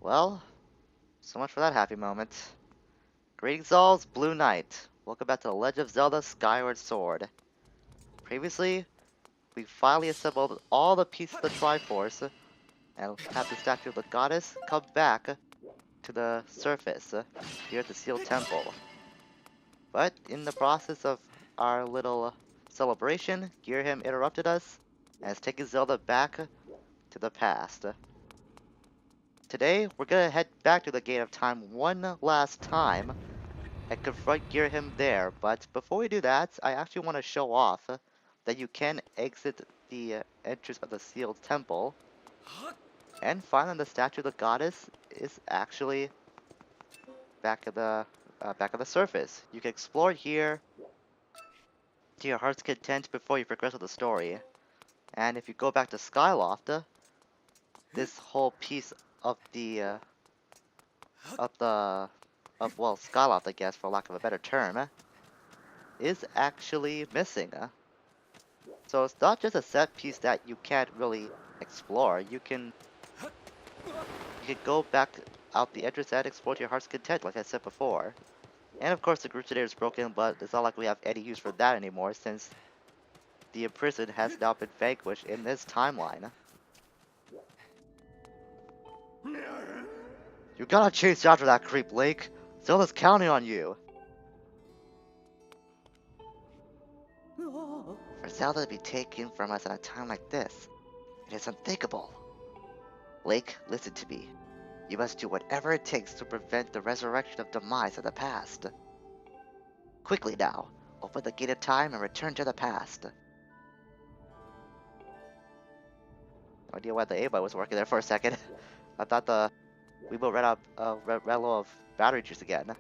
Well, so much for that happy moment. Greetings all, Blue Knight. Welcome back to The Legend of Zelda Skyward Sword. Previously, we finally assembled all the pieces of the Triforce and have the statue of the goddess come back to the surface here at the Sealed Temple. But in the process of our little celebration, Girham interrupted us and has taken Zelda back to the past. Today, we're gonna head back to the Gate of Time one last time and confront Girham there, but before we do that, I actually want to show off that you can exit the entrance of the Sealed Temple and find that the statue of the goddess is actually back at the surface. You can explore here to your heart's content before you progress with the story. And if you go back to Skyloft, this whole piece of the well, Skyloft, I guess, for lack of a better term, is actually missing. So it's not just a set piece that you can't really explore. You can go back out the entrance and explore to your heart's content, like I said before. And of course the Crusader is broken, but it's not like we have any use for that anymore since the imprisoned has now been vanquished in this timeline. You gotta chase after that creep, Link. Zelda's counting on you. For Zelda to be taken from us at a time like this, it is unthinkable. Link, listen to me. You must do whatever it takes to prevent the resurrection of demise of the past. Quickly now, open the Gate of Time and return to the past. No idea why the aimbot was working there for a second. I thought the Weebo ran low of battery juice again.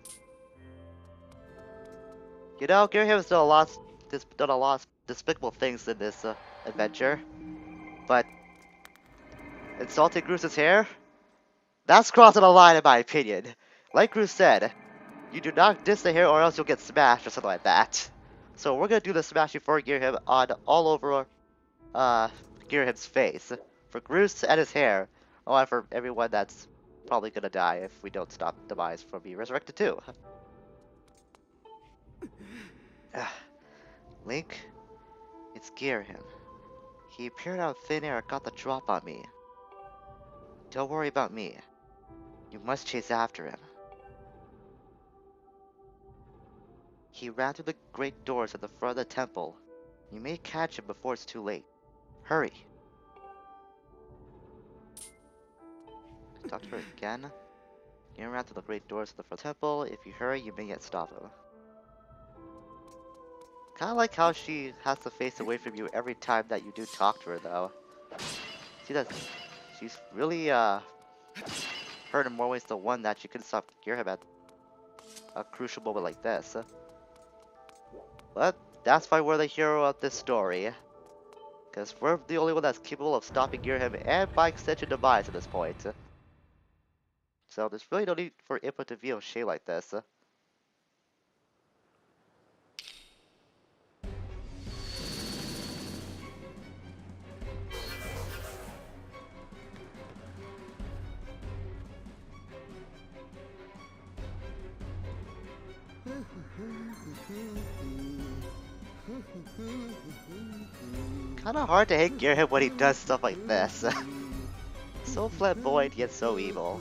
You know, Girham's done a lot of despicable things in this adventure, but insulting Groose' hair? That's crossing a line in my opinion. Like Groose said, you do not diss the hair or else you'll get smashed or something like that. So we're gonna do the smashing for Girham on all over Girham's face. For Groose and his hair, and for everyone that's probably gonna die if we don't stop Demise from being resurrected too. Link, it's Girham. He appeared out of thin air and got the drop on me. Don't worry about me. You must chase after him. He ran through the great doors at the front of the temple. You may catch him before it's too late. Hurry. Talk to her again. You ran through the great doors of the front temple. If you hurry, you may yet stop him. Kinda like how she has to face away from you every time that you do talk to her, though. See that she's really hurt in more ways than one that she couldn't stop Girham at a crucial moment like this. But that's why we're the hero of this story. Because we're the only one that's capable of stopping Girham and by extension Demise at this point. So there's really no need for input to view Shay like this. Kinda hard to hate Girham when he does stuff like this. So flamboyant yet so evil.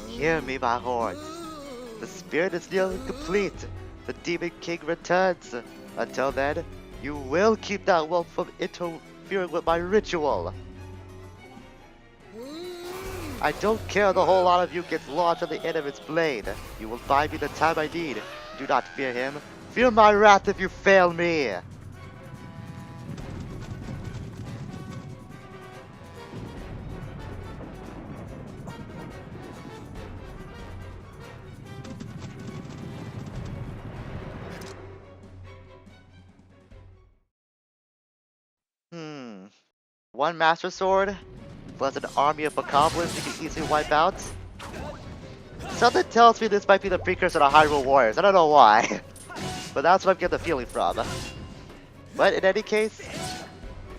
Hear me, my horns. The spirit is nearly complete. The Demon King returns. Until then, you will keep that wolf from interfering with my ritual. I don't care the whole lot of you gets lodged on the end of its blade. You will find me the time I need. Do not fear him. Fear my wrath if you fail me. One Master Sword, plus an army of Bokoblins you can easily wipe out. Something tells me this might be the precursor to Hyrule Warriors. I don't know why, but that's what I'm getting the feeling from. But in any case,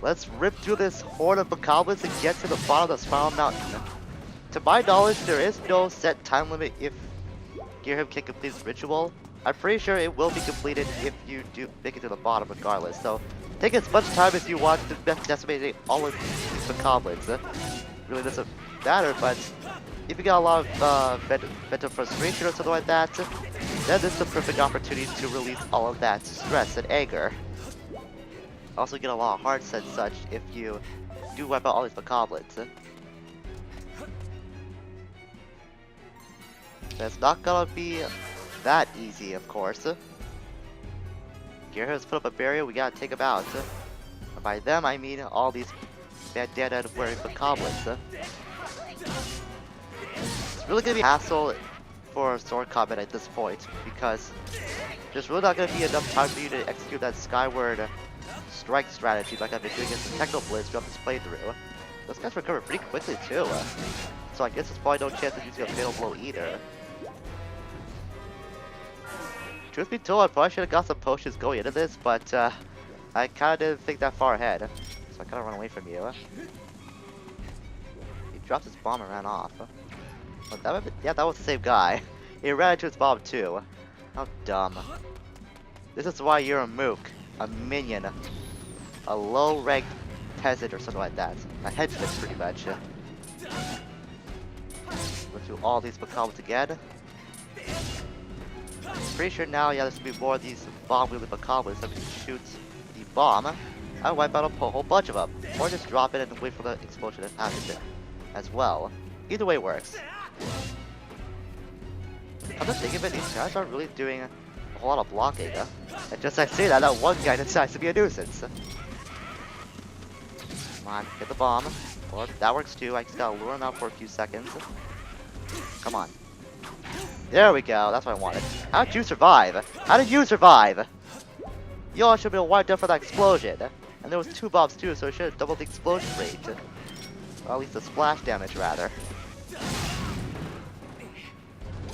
let's rip through this horde of Bokoblins and get to the bottom of the Spiral Mountain. To my knowledge, there is no set time limit if Gearhim can complete this ritual. I'm pretty sure it will be completed if you do make it to the bottom regardless, so take as much time as you want to decimate all of these Bokoblins. Really doesn't matter, but if you got a lot of mental frustration or something like that, then this is the perfect opportunity to release all of that stress and anger. Also get a lot of hearts and such if you do wipe out all these Bokoblins. That's not gonna be that easy, of course. Gearhim has put up a barrier, we gotta take them out. And by them, I mean all these bandana wearing Bokoblins. It's really gonna be a hassle for sword combat at this point, because there's really not gonna be enough time for you to execute that Skyward strike strategy like I've been doing against the Techno Blitz throughout this playthrough. Those guys recover pretty quickly too, so I guess there's probably no chance of using a fatal blow either. Truth be told, I probably should have got some potions going into this, but I kinda didn't think that far ahead, so I kinda run away from you. He dropped his bomb and ran off. Oh, yeah, that was the same guy. He ran into his bomb too. How dumb. This is why you're a mook, a minion, a low-ranked peasant or something like that. A headsman, pretty much. Go through all these Bokoblins again. Pretty sure now, yeah, there's gonna be more of these bomb-wielding Bokoblins that we can shoot the bomb. I wipe out a whole bunch of them, or just drop it and wait for the explosion to happen as well. Either way works. Come to think of it, these guys aren't really doing a whole lot of blocking. And just as I say that, that one guy decides to be a nuisance. Come on, hit the bomb. Well, that works too. I just gotta lure him out for a few seconds. Come on. There we go, that's what I wanted. How did you survive? How did you survive? You all should have been wiped out for that explosion. And there was 2 bombs too, so it should have doubled the explosion rate. Or at least the splash damage, rather.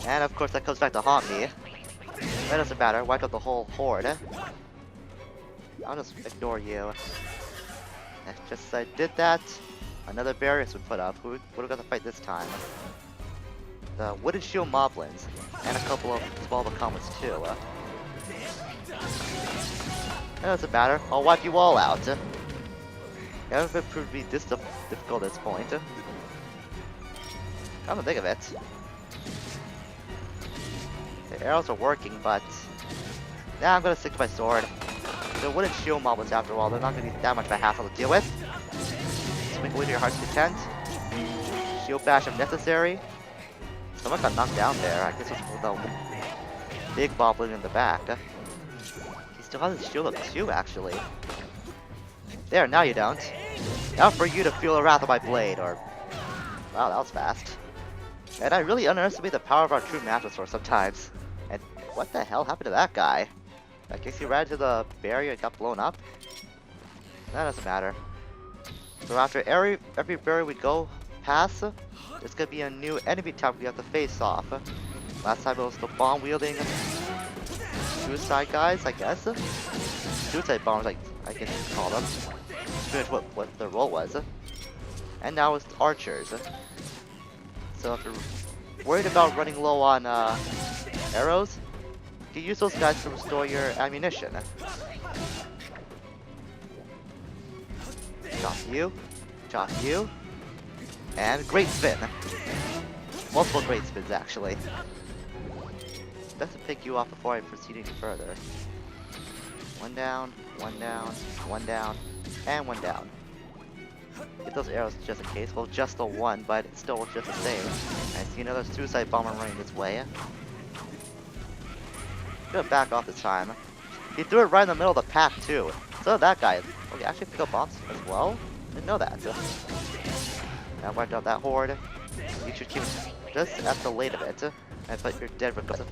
And of course that comes back to haunt me. That doesn't matter, wiped out the whole horde. I'll just ignore you. And just as I did that, another barrier has been put up. What do we got to fight this time? The wooden shield moblins, and a couple of small Bokoblins too. That doesn't matter, I'll wipe you all out. It hasn't been proved to be this difficult at this point. Come to think of it. The arrows are working, but now I'm gonna stick to my sword. The wooden shield moblins, after all, they're not gonna be that much of a hassle to deal with. Swing away to your heart's content. Shield bash if necessary. Someone got knocked down there. I guess it was the big boblin in the back. He still has his shield up too, actually. There, now you don't. Now for you to feel the wrath of my blade, or... Wow, that was fast. And I really underestimate the power of our true Master Sword sometimes. And what the hell happened to that guy? I guess he ran into the barrier and got blown up? That doesn't matter. So after every barrier we go past, there's gonna be a new enemy type we have to face off. Last time it was the bomb-wielding suicide guys, I guess? Suicide bombers, I guess you call them. That's pretty much what their role was. And now it's archers. So if you're worried about running low on arrows, you can use those guys to restore your ammunition. Chop you, and great spin. Multiple great spins, actually. Best to pick you off before I proceed any further. One down, one down, one down, and one down. Get those arrows just in case. Well, just the one, but it still works just the same. I see another suicide bomber running this way. I'm gonna back off this time. He threw it right in the middle of the pack, too. So that guy. Okay, actually pick up bombs as well? Didn't know that. I wiped out that horde. You should keep just at the late of it. But you're dead regardless.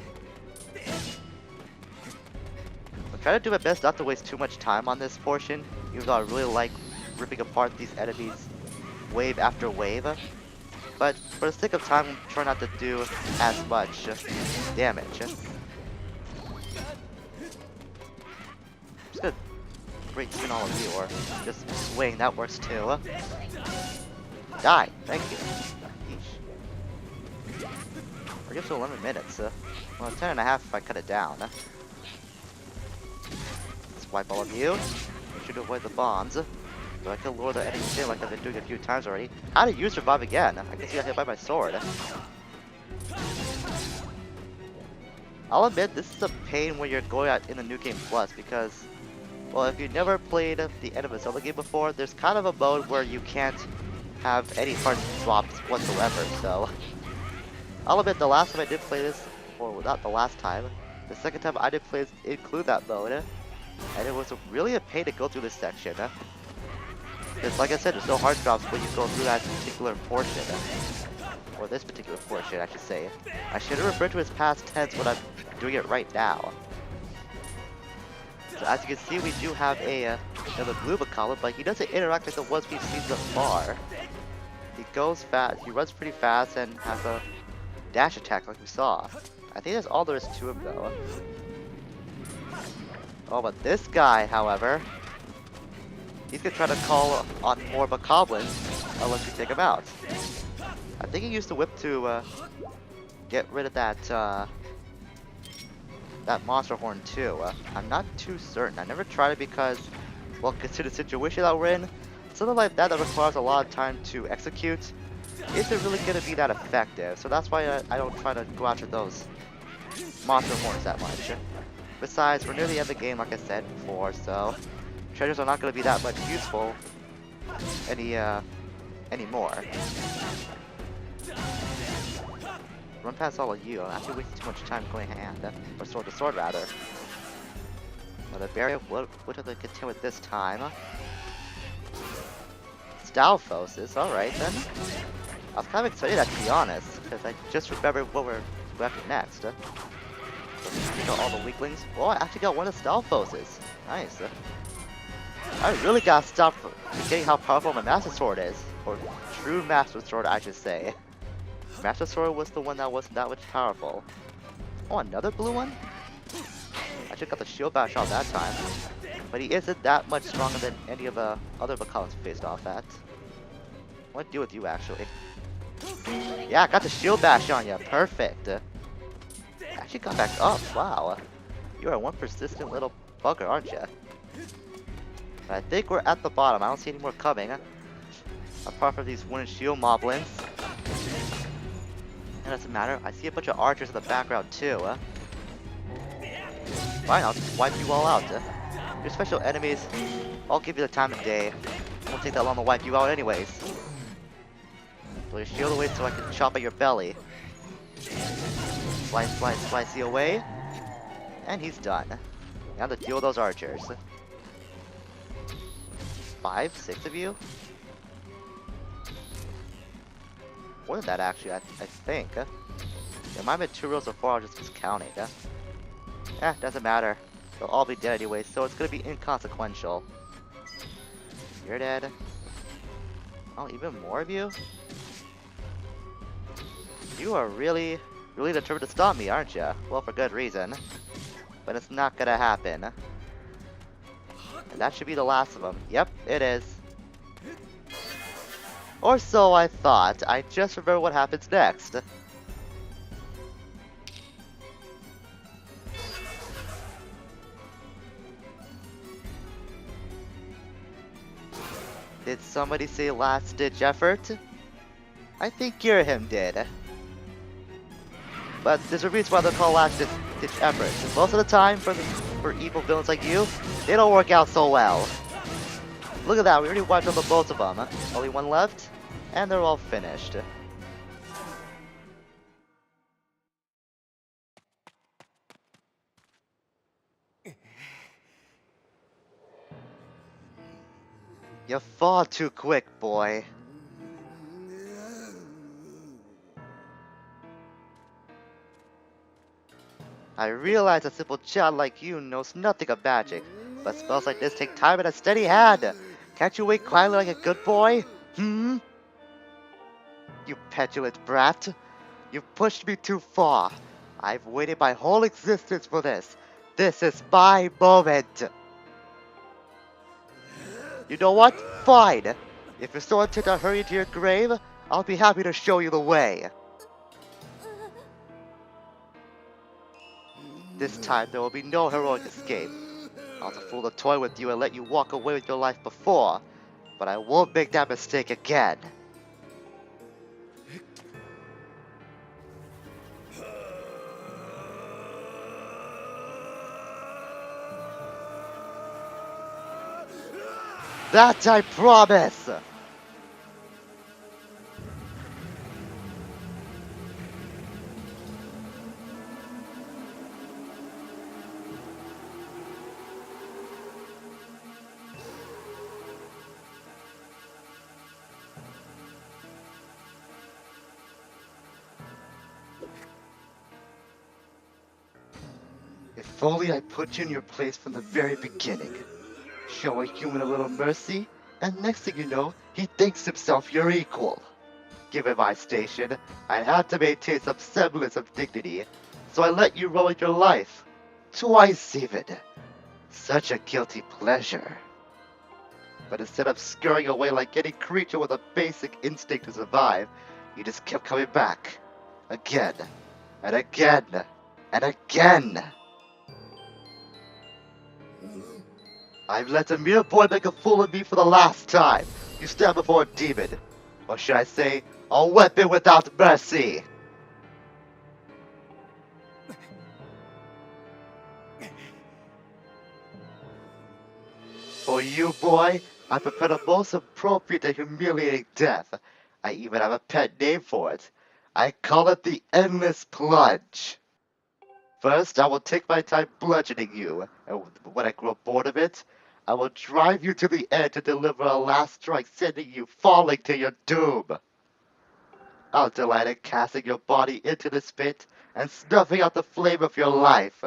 I'm trying to do my best not to waste too much time on this portion, even though I really like ripping apart these enemies wave after wave. But for the sake of time, I'm trying not to do as much damage. Just gonna great spin all of you, or just swing, that works too. Die, thank you. Yeesh. We're up to 11 minutes. Well, 10 and a half if I cut it down. Let's wipe all of you. Make sure to avoid the bombs. So I can lure the enemies in like I've been doing a few times already. How did you survive again? I can see I hit by my sword. I'll admit, this is a pain when you're going out in the New Game Plus because, well, if you've never played the end of a Zelda game before, there's kind of a mode where you can't have any heart swaps whatsoever, so I'll admit the last time I did play this, or not the last time, the second time I did play this include that mode, and it was really a pain to go through this section. Because like I said, there's no heart drops when you go through that particular portion. Or this particular portion, I should say. I should have referred to it as past tense when I'm doing it right now. So as you can see, we do have another blue Bacala, but he doesn't interact like the ones we've seen thus far. He goes fast, he runs pretty fast, and has a dash attack like we saw. I think that's all there is to him though. Oh, but this guy, however, he's gonna try to call on more Bokoblins unless we take him out. I think he used the whip to get rid of that that monster horn too. I'm not too certain. I never tried it because, well, consider the situation that we're in. Something like that requires a lot of time to execute isn't really gonna be that effective. So that's why I don't try to go after those monster horns that much. Besides, we're near the end of the game, like I said before, so treasures are not going to be that much useful anymore. Run past all of you. I'm actually wasting too much time going hand, or sword to sword rather. Well, the barrier, what are they continue with this time? Stalfosis, alright then. I was kind of excited to be honest, because I just remembered what we're after next. You know all the weaklings. Oh, I actually got one of Stalfoses. Nice. I really gotta stop forgetting how powerful my Master Sword is. Or true Master Sword, I should say. Master Sword was the one that wasn't that much powerful. Oh, another blue one? I should got the shield bash on that time. But he isn't that much stronger than any of the other Bacalas faced off at. What to do with you, actually? Yeah, I got the shield bash on you. Perfect. Actually got back up. Wow. You are one persistent little bugger, aren't you? But I think we're at the bottom. I don't see any more coming. Apart from these wooden shield moblins. It doesn't matter. I see a bunch of archers in the background too. Fine, I'll just wipe you all out. Your special enemies, I'll give you the time of day. It won't take that long to wipe you out anyways. Pull your shield away so I can chop at your belly. Slice, slice, slice you away. And he's done. Now to deal with those archers. 5, 6 of you? More than that actually, I think. There might have been 2 rows of 4, I was just counting. Doesn't matter. They'll all be dead anyway, so it's gonna be inconsequential. You're dead. Oh, even more of you? You are really determined to stop me, aren't you? Well, for good reason. But it's not gonna happen. And that should be the last of them. Yep, it is. Or so I thought. I just remember what happens next. Did somebody say last ditch effort? I think Girahim did. But there's a reason why they're called last ditch efforts. And most of the time, for evil villains like you, they don't work out so well. Look at that, we already wiped out the both of them. Only one left, and they're all finished. You fall too quick, boy. I realize a simple child like you knows nothing of magic, but spells like this take time and a steady hand. Can't you wait quietly like a good boy? Hmm? You petulant brat. You've pushed me too far. I've waited my whole existence for this. This is my moment. You know what? Fine. If you're so intent on hurrying to your grave, I'll be happy to show you the way. This time there will be no heroic escape. I'll just fool the toy with you and let you walk away with your life before, but I won't make that mistake again. That I promise! If only I put you in your place from the very beginning. Show a human a little mercy, and next thing you know, he thinks himself your equal. Given my station, I had to maintain some semblance of dignity, so I let you ruin your life. Twice even. Such a guilty pleasure. But instead of scurrying away like any creature with a basic instinct to survive, you just kept coming back. Again, and again, and again. I've let a mere boy make a fool of me for the last time. You stand before a demon. Or should I say, a weapon without mercy. For you, boy, I prepared a most appropriate and humiliating death. I even have a pet name for it. I call it the Endless Plunge. First, I will take my time bludgeoning you, and when I grow bored of it, I will drive you to the edge and deliver a last strike, sending you falling to your doom. I'll delight in casting your body into the spit and snuffing out the flame of your life.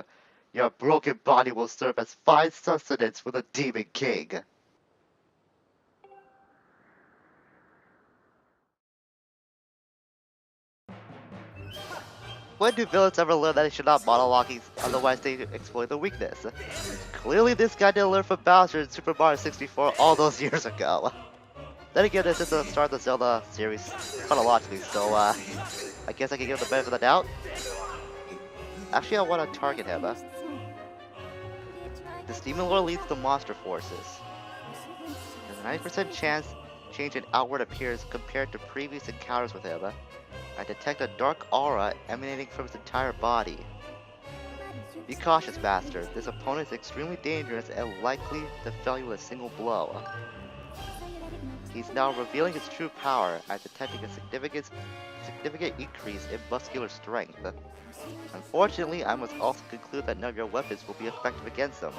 Your broken body will serve as fine sustenance for the Demon King. When do villains ever learn that they should not monologue, otherwise they exploit the weakness? Clearly this guy didn't learn from Bowser in Super Mario 64 all those years ago. Then again, this is the start of the Zelda series chronologically, so I guess I can give him the benefit of the doubt. Actually, I want to target him. This Demon Lord leads the monster forces. There's a 90% chance change in outward appearance compared to previous encounters with him. I detect a dark aura emanating from his entire body. Be cautious, Master. This opponent is extremely dangerous and likely to fell you with a single blow. He's now revealing his true power and detecting a significant increase in muscular strength. Unfortunately, I must also conclude that none of your weapons will be effective against him.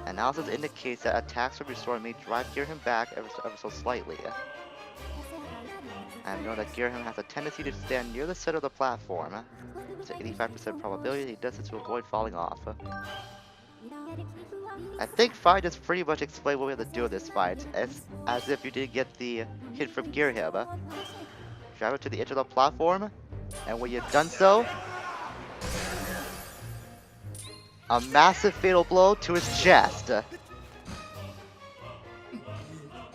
Analysis indicates that attacks from your sword may drive Girham back ever so slightly. And know that Girham has a tendency to stand near the center of the platform. There's an 85% probability that he does this to avoid falling off. I think Fine just pretty much explained what we have to do in this fight, as if you didn't get the hint from Girham. Drive it to the edge of the platform, and when you've done so, a massive fatal blow to his chest.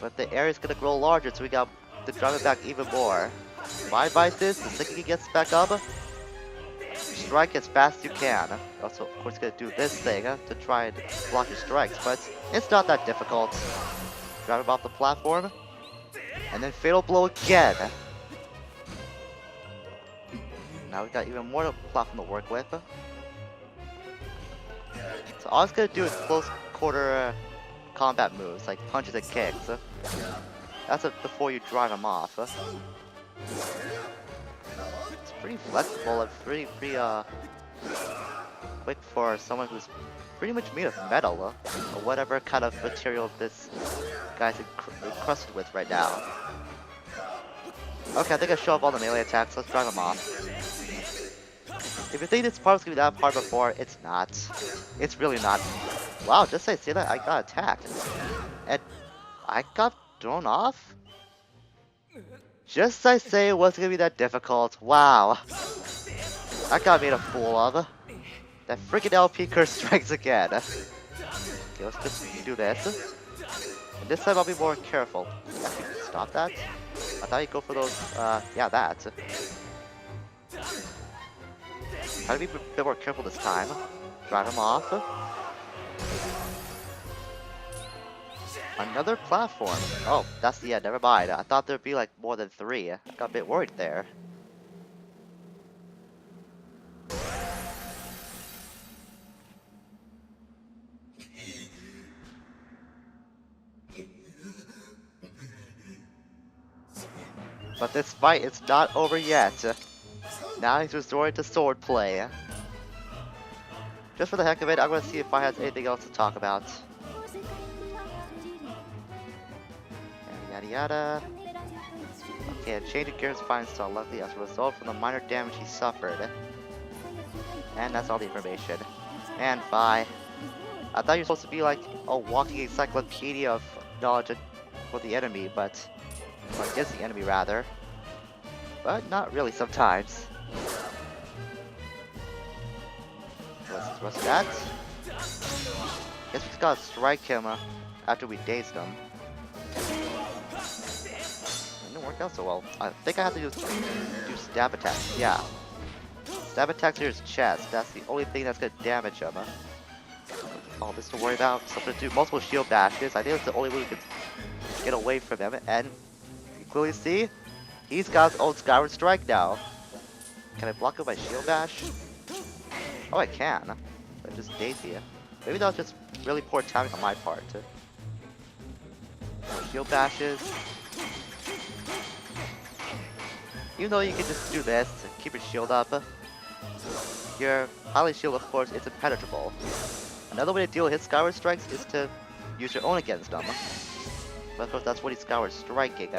But the area is gonna grow larger, so we got to drive it back even more. My advice is, the second he gets back up, strike as fast as you can. Also, of course, gonna do this thing to try and block your strikes, but it's not that difficult. Drive him off the platform, and then fatal blow again. Now we got even more platform to work with. So all it's gonna do is close quarter combat moves, like punches and kicks. That's before you drive him off. It's pretty flexible and pretty quick for someone who's pretty much made of metal, or whatever kind of material this guy's encrusted with right now. Okay, I think I show off all the melee attacks. Let's drive him off. If you think this part was gonna be that hard before, it's not. It's really not. Wow, just say that I got attacked. And I got thrown off? Just as I say it wasn't gonna be that difficult. Wow. I got made a fool of. That freaking LP curse strikes again. Okay, let's just do this. And this time I'll be more careful. Actually, stop that. I thought you'd go for those, yeah, that. Try to be a bit more careful this time. Drive him off. Another platform. Oh, that's the end. Never mind. I thought there'd be like more than 3. I got a bit worried there. But this fight is not over yet. Now he's resorting to swordplay. Just for the heck of it, I'm gonna see if I have anything else to talk about. Yada yada. Okay, a change in gears finds so luckily as a result from the minor damage he suffered. And that's all the information. And bye. I thought you were supposed to be like a walking encyclopedia of knowledge for the enemy, but or against the enemy rather. But not really sometimes. What's that? Guess we just gotta strike him after we dazed him. It didn't work out so well. I think I have to do stab attacks. Yeah. Stab attacks to his chest. That's the only thing that's gonna damage him. All this to worry about. So I'm gonna do multiple shield bashes. I think that's the only way we can get away from him. And you clearly see, he's got his own Skyward Strike now. Can I block it by shield bash? Oh, I can. But just daisy. Maybe that was just really poor timing on my part. More shield bashes. Even though you can just do this to keep your shield up, your highly shield, of course, is impenetrable. Another way to deal with his Skyward Strikes is to use your own against them. But of course, that's what he's Skyward Striking.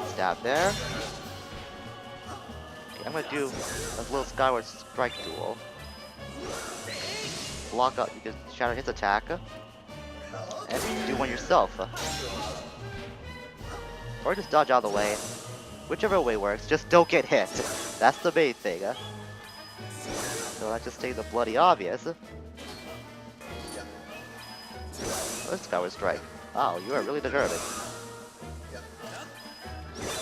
Stab there. Okay, I'm gonna do a little Skyward Strike duel. Block up, you can shatter his attack. And do one yourself. Or just dodge out of the way. Whichever way works, just don't get hit. That's the main thing. So that just stays the bloody obvious. Let's Skyward Strike. Wow, you are really deserving.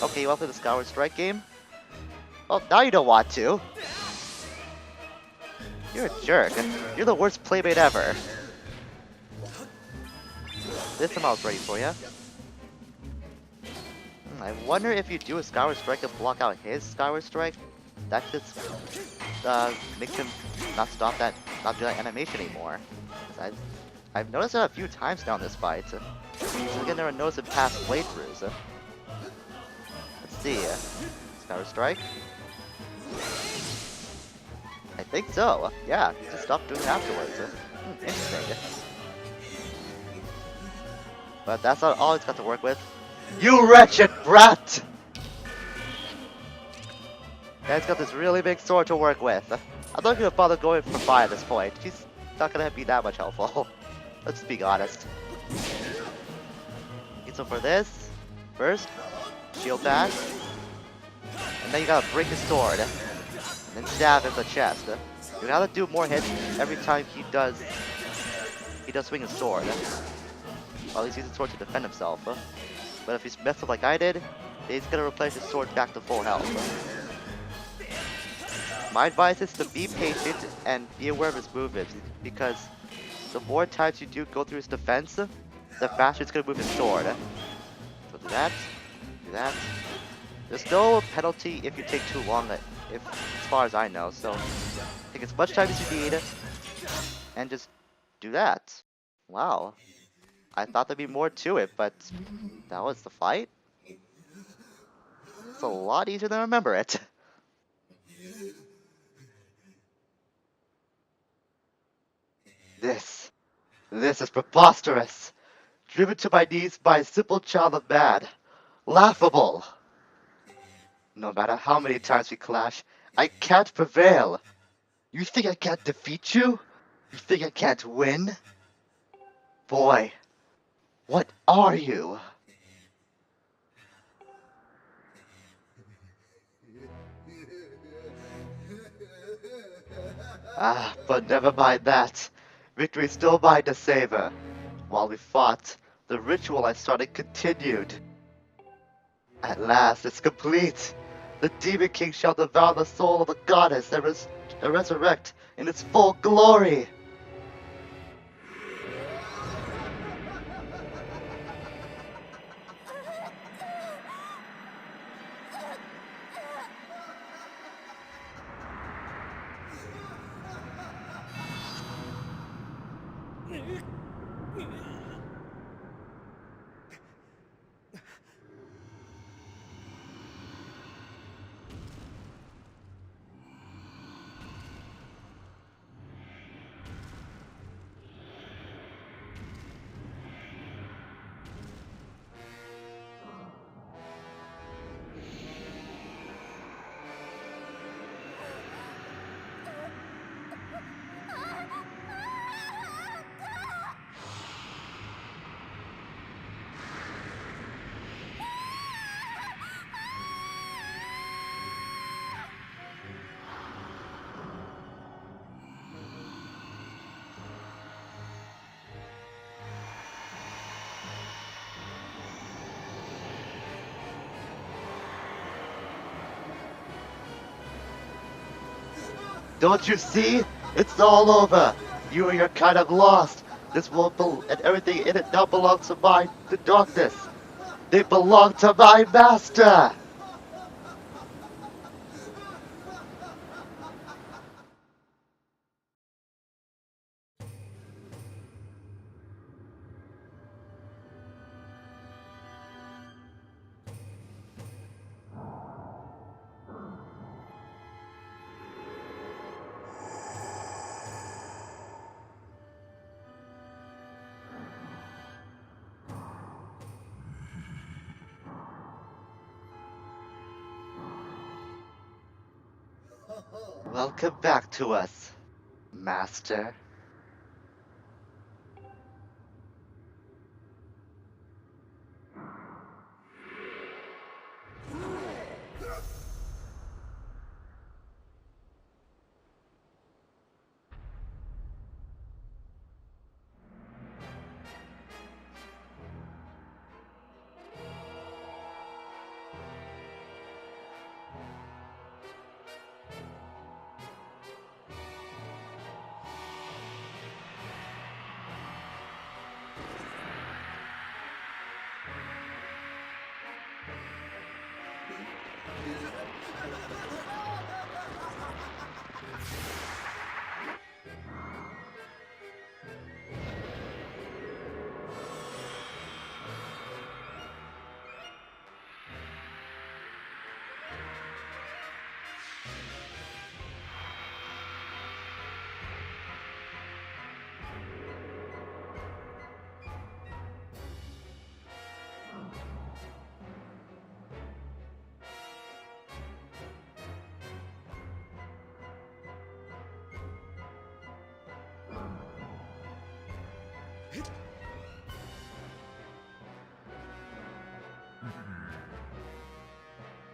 Okay, you want to play the Skyward Strike game? Well, now you don't want to. You're a jerk. You're the worst playmate ever. This time I was ready for you. I wonder if you do a Skyward Strike and block out his Skyward Strike, that just makes him not do that animation anymore. I've noticed that a few times now in this fight. So again, never noticed in past playthroughs. Let's see. Skyward Strike. I think so. Yeah, just stop doing it afterwards. Interesting. But that's not all it's got to work with. You wretched brat! Guy's got this really big sword to work with. I'm not gonna bother going for fire at this point. She's not gonna be that much helpful. Let's be honest. Okay, so for this, first, shield bash. And then you gotta break his sword. And then stab in the chest. You gotta do more hits every time he does swing his sword. Well, he's using his sword to defend himself. But if he's messed up like I did, he's gonna replace his sword back to full health. My advice is to be patient and be aware of his movements, because the more times you do go through his defense, the faster it's gonna move his sword. So do that, do that. There's no penalty if you take too long, as far as I know, so take as much time as you need, and just do that. Wow. I thought there'd be more to it, but that was the fight? It's a lot easier than I remember it. This is preposterous. Driven to my knees by a simple child of man. Laughable. No matter how many times we clash, I can't prevail. You think I can't defeat you? You think I can't win? Boy, what are you? Ah, but never mind that. Victory's still mine to savor. While we fought, the ritual I started continued. At last, it's complete. The Demon King shall devour the soul of the goddess and resurrect in its full glory. Don't you see? It's all over. You and your kind of lost. This world and everything in it now belongs to the darkness. They belong to my master. Welcome back to us, master.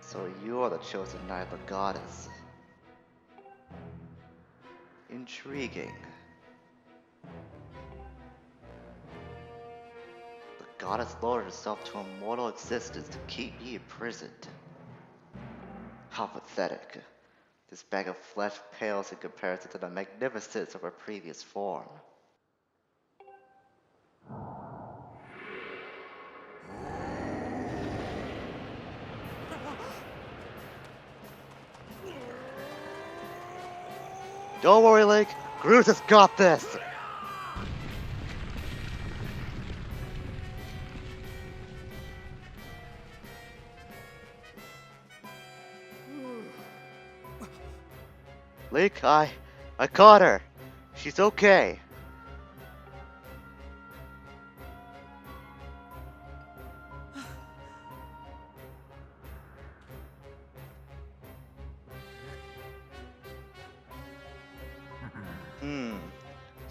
So you're the chosen knight of the goddess. Intriguing. The goddess lowered herself to a mortal existence to keep me imprisoned. How pathetic. This bag of flesh pales in comparison to the magnificence of her previous form. Don't worry, Link. Groot has got this. Link, I caught her. She's okay.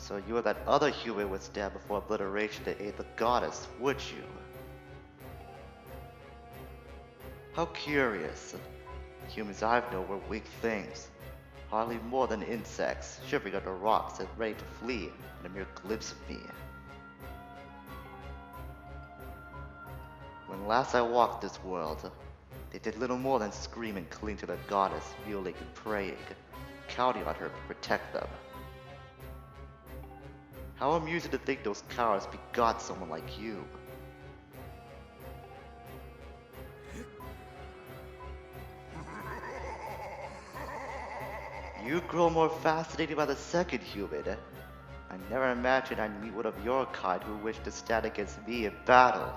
So you or that other human would stand before obliteration to aid the goddess, would you? How curious. Humans I've known were weak things, hardly more than insects, shivering under rocks and ready to flee in a mere glimpse of me. When last I walked this world, they did little more than scream and cling to their goddess, kneeling and praying, counting on her to protect them. How amusing to think those cowards begot someone like you. You grow more fascinating by the second human. I never imagined I'd meet one of your kind who wished to stand against me in battle.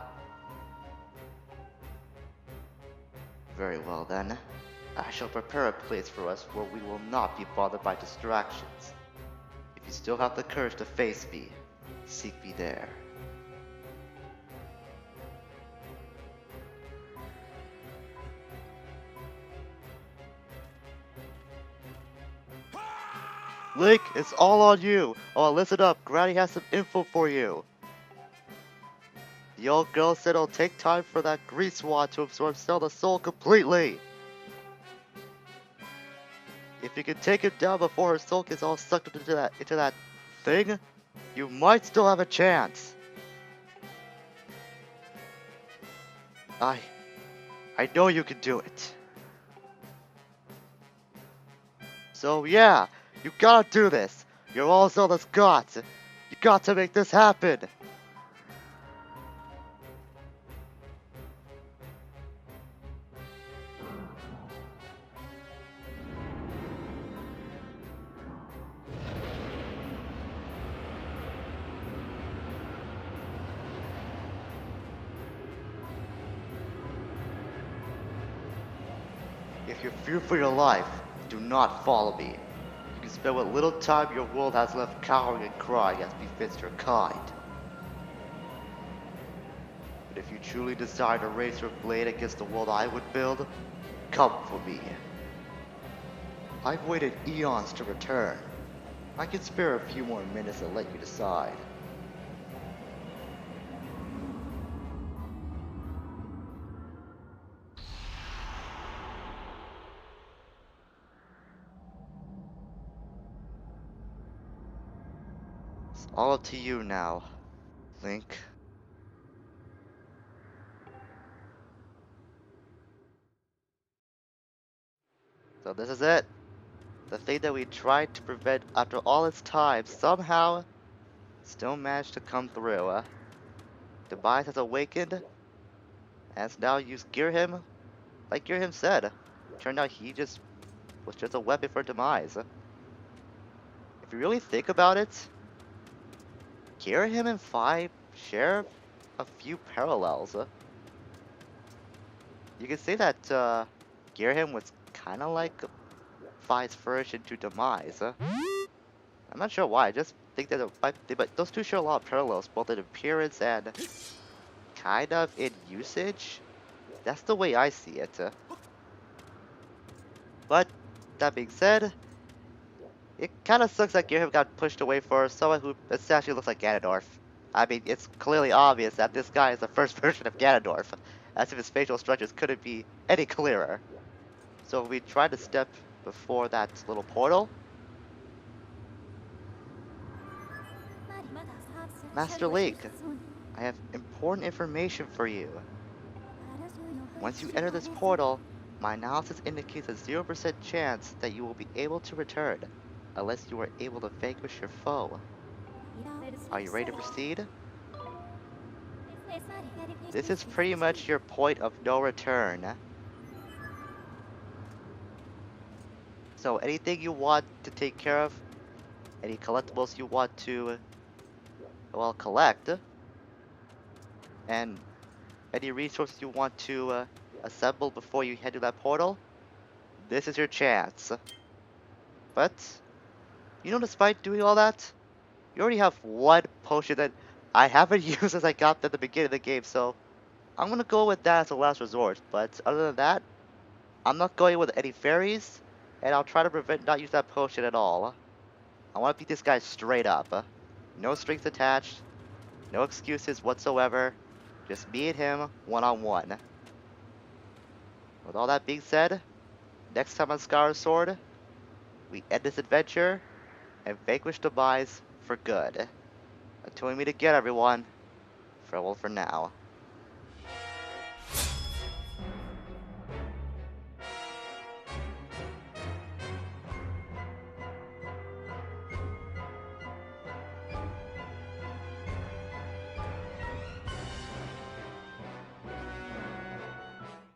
Very well then. I shall prepare a place for us where we will not be bothered by distractions. If you still have the courage to face me, seek me there. Link, it's all on you. Oh, listen up. Granny has some info for you. The old girl said it'll take time for that grease wad to absorb Zelda's soul completely. If you can take it down before her soul gets all sucked into that thing, you might still have a chance. I know you can do it. So yeah, you gotta do this. You're all Zelda's gods. You got to make this happen. If you fear for your life, do not follow me. You can spend what little time your world has left cowering and crying as befits your kind. But if you truly desire to raise your blade against the world I would build, come for me. I've waited eons to return. I can spare a few more minutes and let you decide. It's all up to you now, Link. So this is it. The thing that we tried to prevent after all its time somehow still managed to come through. Demise has awakened and has now used Girhim, like Girhim said. Turned out he just was just a weapon for Demise. If you really think about it, Girhim and Fi share a few parallels. You can say that Girhim was kind of like Fi's version to Demise. I'm not sure why, I just think that but those two share a lot of parallels, both in appearance and kind of in usage. That's the way I see it. But that being said, it kind of sucks that Girhim got pushed away for someone who essentially looks like Ganondorf. I mean, it's clearly obvious that this guy is the first version of Ganondorf, as if his facial structures couldn't be any clearer. So we tried to step before that little portal. Master Link, I have important information for you. Once you enter this portal, my analysis indicates a 0% chance that you will be able to return, unless you are able to vanquish your foe. Are you ready to proceed? This is pretty much your point of no return. So anything you want to take care of, any collectibles you want to, well, collect, and any resources you want to assemble before you head to that portal, this is your chance. But, you know, despite doing all that, you already have one potion that I haven't used since I got at the beginning of the game, so I'm gonna go with that as a last resort. But other than that, I'm not going with any fairies, and I'll try to prevent not use that potion at all. I want to beat this guy straight up. No strings attached, no excuses whatsoever, just me and him one-on-one. With all that being said, next time on Skyward Sword, we end this adventure and vanquish demise for good. Until we meet again, everyone, farewell for now.